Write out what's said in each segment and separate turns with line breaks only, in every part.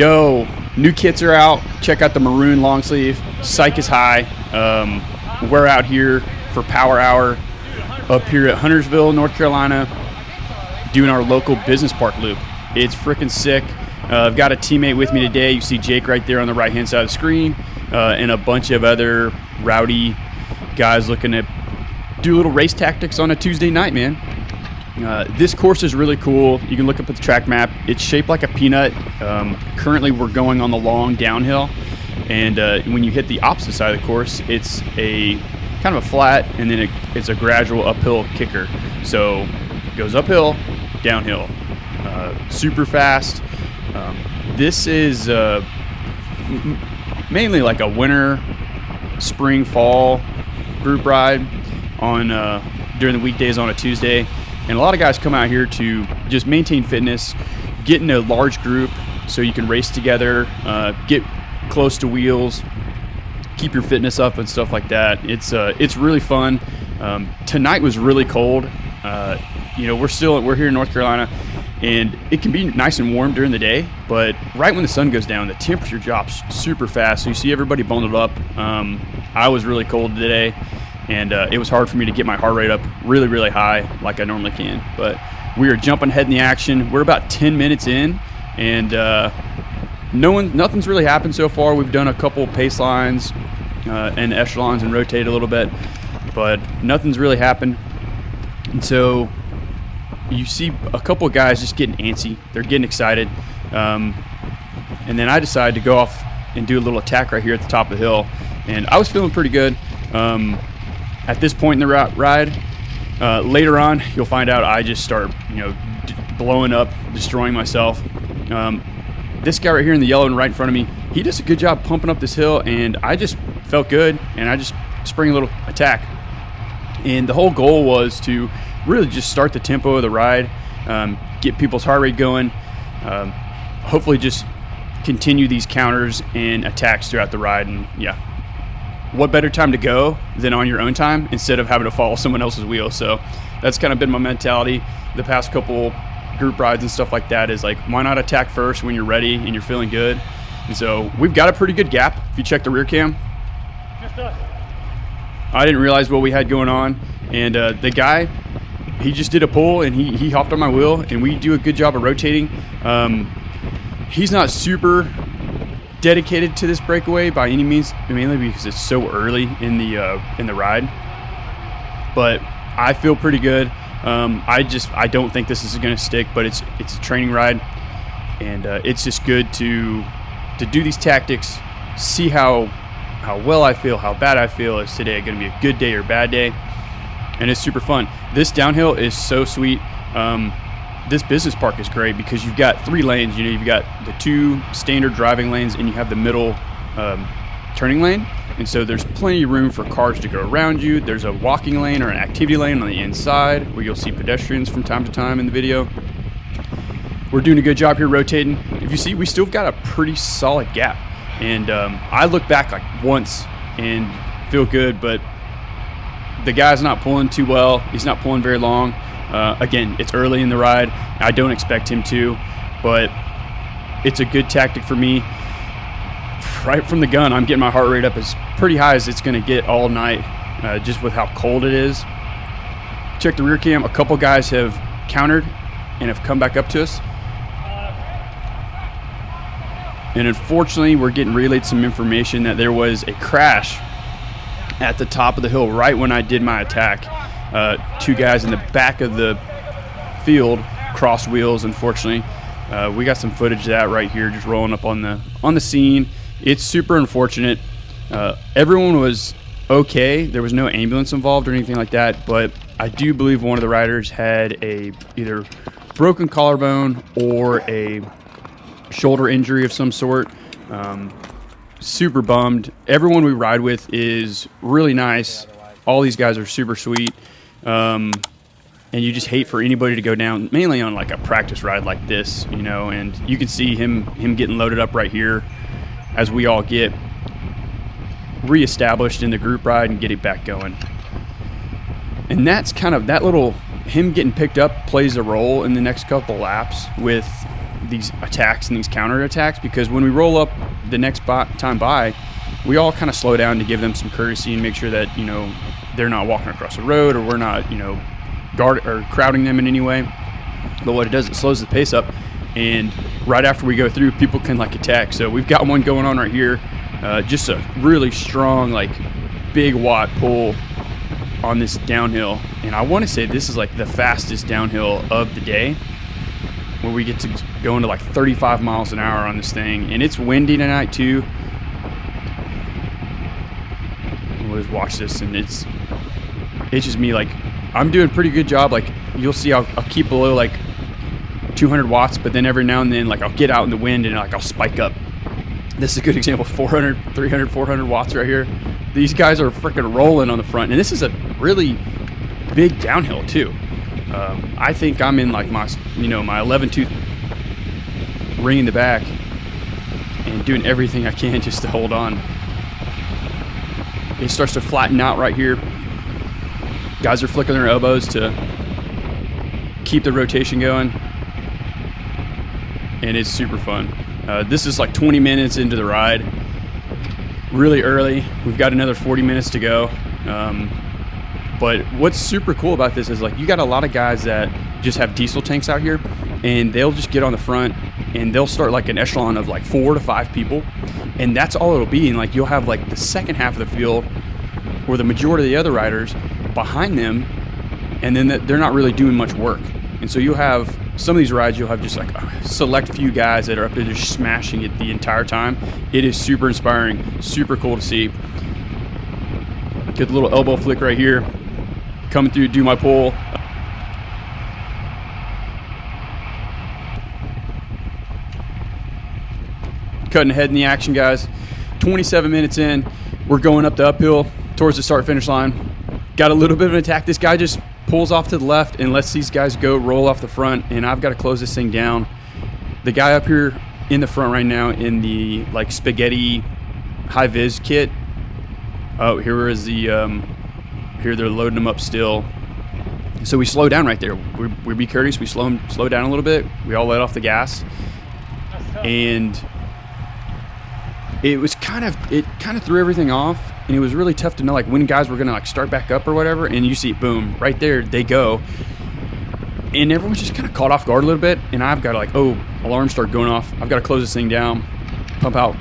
Yo, new kits are out. Check out the maroon long sleeve. Psych is high. We're out here for Power Hour up here at Huntersville, North Carolina, doing our local business park loop. It's freaking sick. I've got a teammate with me today. You see Jake right there on the right-hand side of the screen, and a bunch of other rowdy guys looking to do little race tactics on a Tuesday night, man. This course is really cool. You can look up at the track map. It's shaped like a peanut. Currently, we're going on the long downhill, and when you hit the opposite side of the course, it's a kind of a flat, and then it's a gradual uphill kicker. So it goes uphill, downhill, super fast. This is mainly like a winter, spring, fall group ride on during the weekdays on a Tuesday. And a lot of guys come out here to just maintain fitness, get in a large group so you can race together, get close to wheels, keep your fitness up and stuff like that. It's really fun. Tonight was really cold. We're here in North Carolina, and it can be nice and warm during the day, but right when the sun goes down, the temperature drops super fast. So you see everybody bundled up. I was really cold today, and it was hard for me to get my heart rate up really, really high like I normally can. But we are jumping ahead in the action. We're about 10 minutes in, and nothing's really happened so far. We've done a couple pace lines and echelons and rotate a little bit, but nothing's really happened. And so you see a couple of guys just getting antsy. They're getting excited. And then I decided to go off and do a little attack right here at the top of the hill. And I was feeling pretty good. At this point in the ride, later on, you'll find out I just start, blowing up, destroying myself. This guy right here in the yellow and right in front of me, he does a good job pumping up this hill, and I just felt good, and I just spring a little attack. And the whole goal was to really just start the tempo of the ride, get people's heart rate going, hopefully just continue these counters and attacks throughout the ride. And yeah, what better time to go than on your own time instead of having to follow someone else's wheel? So that's kind of been my mentality the past couple group rides and stuff like that, is like, why not attack first when you're ready and you're feeling good? And so we've got a pretty good gap. If you check the rear cam,
just us.
I didn't realize what we had going on, and the guy, he just did a pull and he hopped on my wheel, and we do a good job of rotating. He's not super dedicated to this breakaway by any means, mainly because it's so early in the ride. But I feel pretty good. I don't think this is going to stick, but it's a training ride, and it's just good to do these tactics, see how well I feel, how bad I feel. Is today going to be a good day or bad day? And it's super fun. This downhill is so sweet. This business park is great because you've got 3 lanes. You've got the 2 standard driving lanes, and you have the middle turning lane. And so there's plenty of room for cars to go around you. There's a walking lane or an activity lane on the inside where you'll see pedestrians from time to time in the video. We're doing a good job here rotating. If you see, we still got a pretty solid gap. And I look back like once and feel good, but the guy's not pulling too well. He's not pulling very long. Again, it's early in the ride. I don't expect him to, but it's a good tactic for me. Right from the gun, I'm getting my heart rate up as pretty high as it's going to get all night, just with how cold it is. Check the rear cam. A couple guys have countered and have come back up to us. And unfortunately, we're getting relayed some information that there was a crash at the top of the hill right when I did my attack. 2 guys in the back of the field crossed wheels, unfortunately. We got some footage of that right here, just rolling up on the scene. It's super unfortunate. Everyone was okay. There was no ambulance involved or anything like that, but I do believe one of the riders had a either broken collarbone or a shoulder injury of some sort. Super bummed. Everyone we ride with is really nice. All these guys are super sweet. And you just hate for anybody to go down, mainly on like a practice ride like this, and you can see him getting loaded up right here as we all get reestablished in the group ride and get it back going. And that's kind of that little, him getting picked up plays a role in the next couple laps with these attacks and these counter attacks, because when we roll up the next time by, we all kind of slow down to give them some courtesy and make sure that, you know, they're not walking across the road, or we're not, you know, crowding them in any way. But what it does, it slows the pace up, and right after we go through, people can like attack. So we've got one going on right here, just a really strong, like big watt pull on this downhill, and I want to say this is like the fastest downhill of the day, where we get to go into like 35 miles an hour on this thing, and it's windy tonight too. We'll just watch this, and it's just me, like I'm doing a pretty good job. Like you'll see, I'll keep below like 200 watts, but then every now and then, like I'll get out in the wind and like I'll spike up. This is a good example, 400, 300, 400 watts right here. These guys are freaking rolling on the front, and this is a really big downhill too. I think I'm in like my 11 tooth ring in the back and doing everything I can just to hold on. It starts to flatten out right here. Guys are flicking their elbows to keep the rotation going, and it's super fun. This is like 20 minutes into the ride, really early. We've got another 40 minutes to go. But what's super cool about this is like you got a lot of guys that just have diesel tanks out here, and they'll just get on the front and they'll start like an echelon of like 4 to 5 people, and that's all it'll be. And like you'll have like the second half of the field, or the majority of the other riders behind them, and then they're not really doing much work. And so you'll have some of these rides, you'll have just like a select few guys that are up there just smashing it the entire time. It is super inspiring, super cool to see. Get the little elbow flick right here, coming through, do my pull. Cutting ahead in the action, guys. 27 minutes in, we're going up the uphill towards the start finish line. Got a little bit of an attack. This guy just pulls off to the left and lets these guys go roll off the front, and I've got to close this thing down. The guy up here in the front right now in the like spaghetti high vis kit. Oh, here is the here they're loading them up still. So we slow down right there. We be courteous. We slow down a little bit. We all let off the gas, and it kind of threw everything off. And it was really tough to know like when guys were gonna like start back up or whatever. And you see, boom, right there they go, and everyone's just kind of caught off guard a little bit. And I've got to like, oh, alarms start going off. I've got to close this thing down, pump out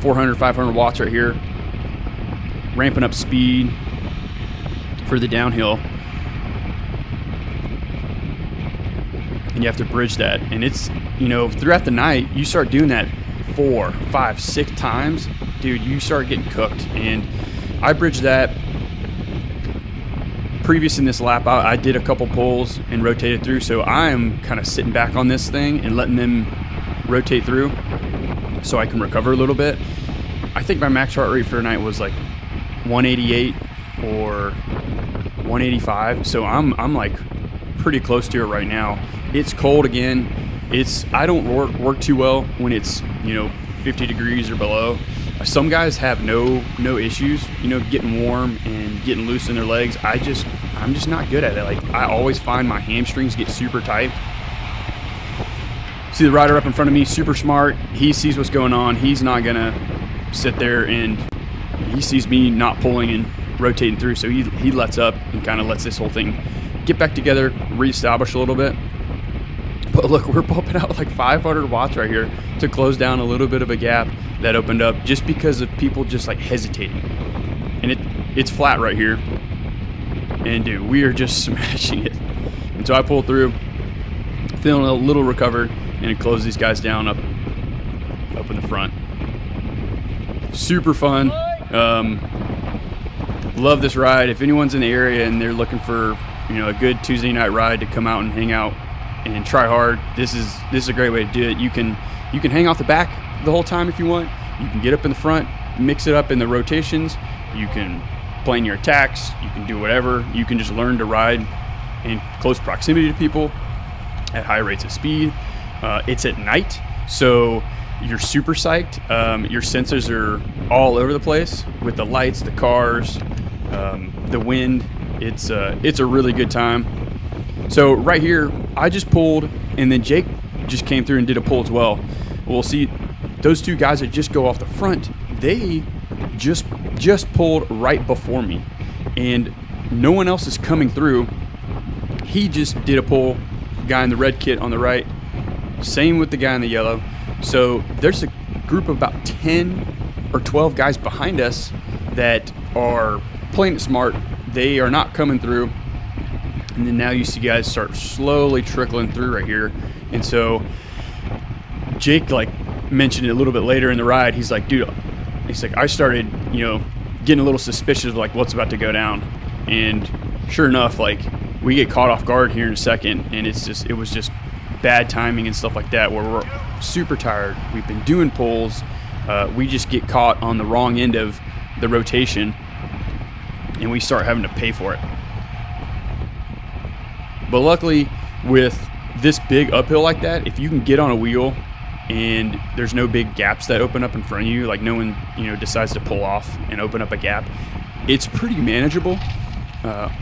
400, 500 watts right here, ramping up speed for the downhill. And you have to bridge that. And it's, you know, throughout the night, you start doing that 4, 5, 6 times, dude, you start getting cooked. And I bridged that. Previous in this lap, I did a couple pulls and rotated through, so I am kind of sitting back on this thing and letting them rotate through so I can recover a little bit. I think my max heart rate for tonight was like 188 or 185, so I'm like pretty close to it right now. It's cold again. I don't work too well when it's, you know, 50 degrees or below. Some guys have no issues, you know, getting warm and getting loose in their legs. I'm just not good at it. Like I always find my hamstrings get super tight. See the rider up in front of me, super smart. He sees what's going on. He's not gonna sit there, and he sees me not pulling and rotating through, so he lets up and kind of lets this whole thing get back together, reestablish a little bit. But look, we're pumping out like 500 watts right here to close down a little bit of a gap that opened up just because of people just like hesitating. And it's flat right here. And dude, we are just smashing it. And so I pulled through, feeling a little recovered, and it closed these guys down up in the front. Super fun. Love this ride. If anyone's in the area and they're looking for, you know, a good Tuesday night ride to come out and hang out and try hard, this is a great way to do it. You can hang off the back the whole time if you want. You can get up in the front, mix it up in the rotations. You can plan your attacks. You can do whatever. You can just learn to ride in close proximity to people at high rates of speed. It's at night, so you're super psyched. Your sensors are all over the place with the lights, the cars, the wind. It's a really good time. So right here, I just pulled, and then Jake just came through and did a pull as well. We'll see those two guys that just go off the front, they just pulled right before me, and no one else is coming through. He just did a pull, guy in the red kit on the right, same with the guy in the yellow. So there's a group of about 10 or 12 guys behind us that are playing it smart. They are not coming through. And then now you see guys start slowly trickling through right here. And so Jake mentioned it a little bit later in the ride. He's like, dude, I started, getting a little suspicious of what's about to go down. And sure enough, we get caught off guard here in a second, and it was just bad timing and stuff like that, where we're super tired. We've been doing pulls. We just get caught on the wrong end of the rotation, and we start having to pay for it. But luckily, with this big uphill like that, if you can get on a wheel and there's no big gaps that open up in front of you, no one decides to pull off and open up a gap, it's pretty manageable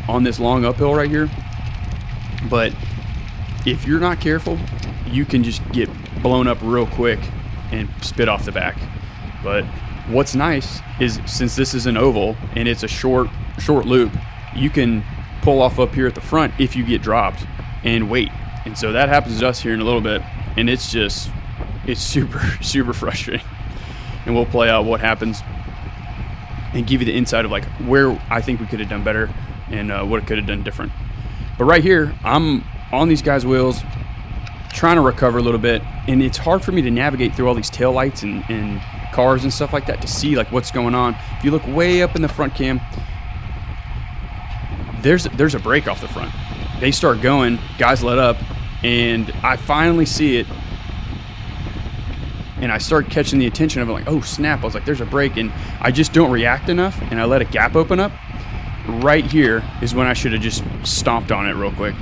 on this long uphill right here. But if you're not careful, you can just get blown up real quick and spit off the back. But what's nice is, since this is an oval and it's a short loop, you can pull off up here at the front if you get dropped and wait. And so that happens to us here in a little bit, and it's super frustrating. And we'll play out what happens and give you the insight of where I think we could have done better and what it could have done different. But right here, I'm on these guys' wheels, trying to recover a little bit, and it's hard for me to navigate through all these tail lights and cars and stuff like that to see what's going on. If you look way up in the front cam, there's a brake off the front. They start going, guys let up, and I finally see it, and I start catching the attention of it, oh snap, I was there's a brake, and I just don't react enough, and I let a gap open up. Right here is when I should have just stomped on it real quick.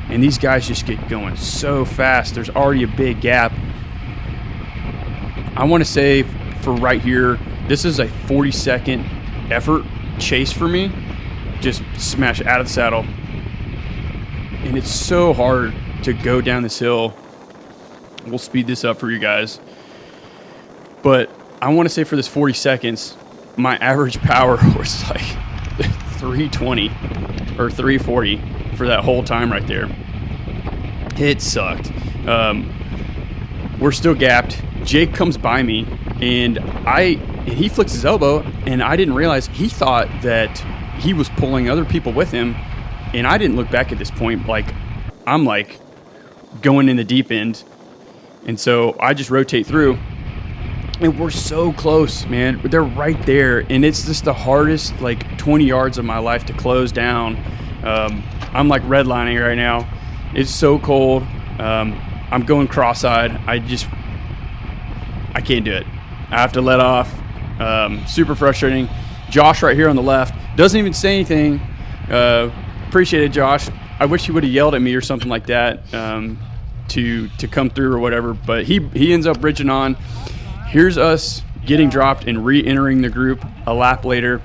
And these guys just get going so fast. There's already a big gap. I want to say for right here, this is a 40-second effort chase for me. Just smash out of the saddle. And it's so hard to go down this hill. We'll speed this up for you guys. But I want to say for this 40 seconds, my average power was 320 or 340 for that whole time right there. It sucked. We're still gapped. Jake comes by me, and he flicks his elbow, and I didn't realize he thought that he was pulling other people with him, and I didn't look back at this point. I'm going in the deep end, and so I just rotate through, and we're so close, man. They're right there, and it's just the hardest 20 yards of my life to close down. I'm redlining right now. It's so cold. I'm going cross-eyed. I can't do it. I have to let off. Super frustrating. Josh right here on the left doesn't even say anything. Appreciate it, Josh. I wish he would have yelled at me or something like that to come through or whatever. But he ends up bridging on. Here's us getting dropped and re-entering the group a lap later.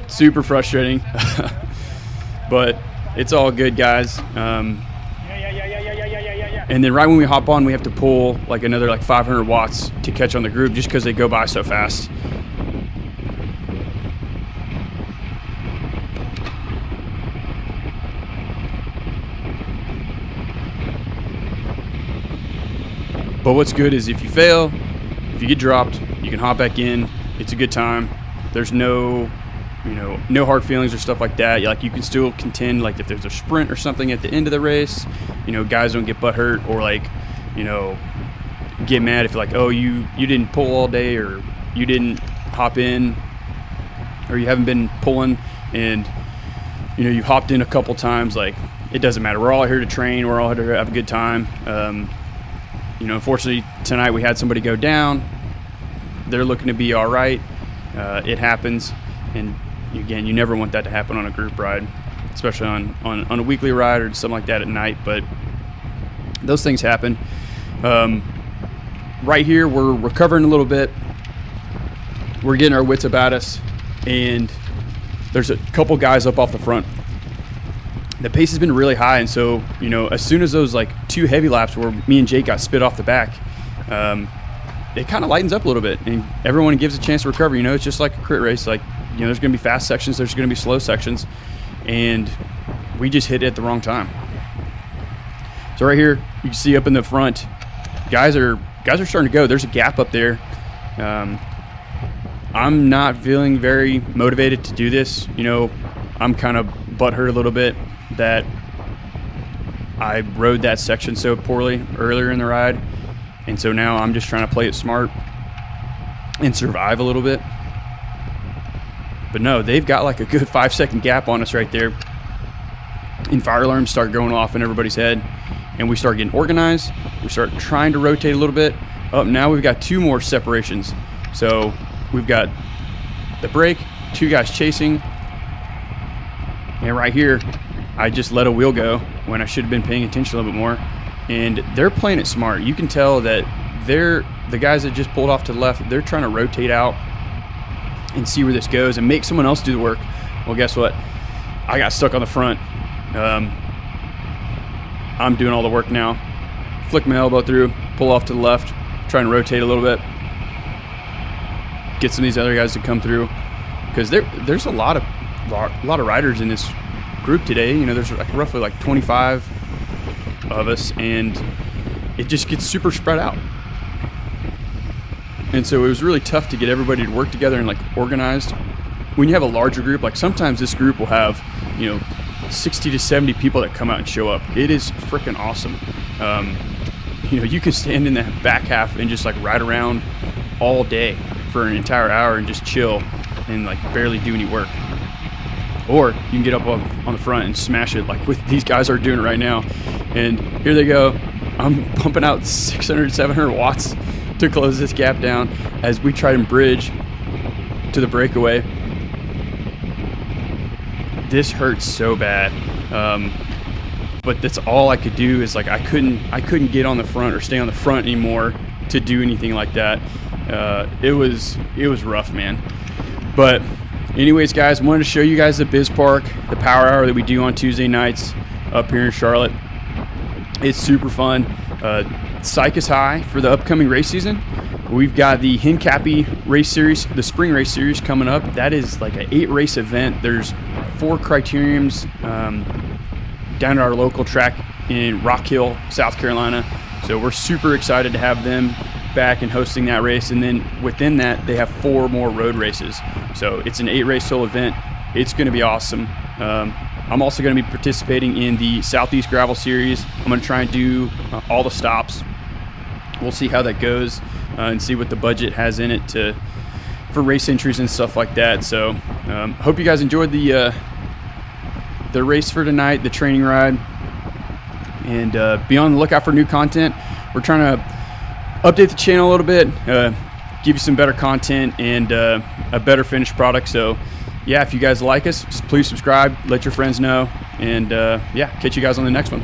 Super frustrating. But it's all good, guys. And then right when we hop on, we have to pull another 500 watts to catch on the group, just because they go by so fast. But what's good is if you fail, if you get dropped, you can hop back in. It's a good time. There's no hard feelings or stuff like that. You can still contend, if there's a sprint or something at the end of the race, guys don't get butt hurt or get mad if oh, you didn't pull all day, or you didn't hop in, or you haven't been pulling, and you hopped in a couple times. It doesn't matter. We're all here to train. We're all here to have a good time. Unfortunately tonight we had somebody go down. They're looking to be all right. It happens, and again, you never want that to happen on a group ride, especially on a weekly ride or something like that at night. But those things happen. Right here, we're recovering a little bit. We're getting our wits about us, and there's a couple guys up off the front. the pace has been really high. And so, you know, as soon as those like 2 heavy laps where me and Jake got spit off the back, it kind of lightens up a little bit, and everyone gives a chance to recover. You know, it's just like a crit race. Like, you know, there's going to be fast sections, there's going to be slow sections, and we just hit it at the wrong time. So right here, you can see up in the front, guys are starting to go. There's a gap up there. I'm not feeling very motivated to do this. You know, I'm kind of butthurt a little bit that I rode that section so poorly earlier in the ride. And so now I'm just trying to play it smart and survive a little bit. But no, they've got like a good 5-second gap on us right there. And fire alarms start going off in everybody's head. And we start getting organized. We start trying to rotate a little bit. Now we've got 2 more separations. So we've got the break, 2 guys chasing. And right here, I just let a wheel go when I should have been paying attention a little bit more. And they're playing it smart. You can tell that the guys that just pulled off to the left, they're trying to rotate out and see where this goes and make someone else do the work. Well, guess what? I got stuck on the front. I'm doing all the work now. Flick my elbow through, pull off to the left, trying to rotate a little bit. Get some of these other guys to come through, because there's a lot of riders in this group today. You know, there's like roughly like 25 of us, and it just gets super spread out. And so it was really tough to get everybody to work together and like organized. When you have a larger group, like sometimes this group will have, you know, 60 to 70 people that come out and show up. It is freaking awesome. You know, you can stand in the back half and just like ride around all day for an entire hour and just chill and like barely do any work. Or you can get up on the front and smash it like with these guys are doing it right now. And here they go. I'm pumping out 600, 700 watts to close this gap down as we try and bridge to the breakaway. This hurts so bad. But that's all I could do is like I couldn't get on the front or stay on the front anymore to do anything like that. It was rough, man. But anyways, guys, I wanted to show you guys the Biz Park, the power hour that we do on Tuesday nights up here in Charlotte. It's super fun. Psych is high for the upcoming race season. We've got the Hincapie race series, the spring race series coming up. That is like an 8-race event. There's 4 criteriums down at our local track in Rock Hill, South Carolina. So we're super excited to have them back and hosting that race. And then within that, they have 4 more road races. So it's an 8-race whole event. It's going to be awesome. I'm also going to be participating in the Southeast Gravel Series. I'm going to try and do all the stops. We'll see how that goes and see what the budget has in it for race entries and stuff like that. So hope you guys enjoyed the race for tonight, the training ride, and be on the lookout for new content. We're trying to update the channel a little bit, give you some better content and a better finished product. So yeah, if you guys like us, please subscribe, let your friends know, and yeah, catch you guys on the next one.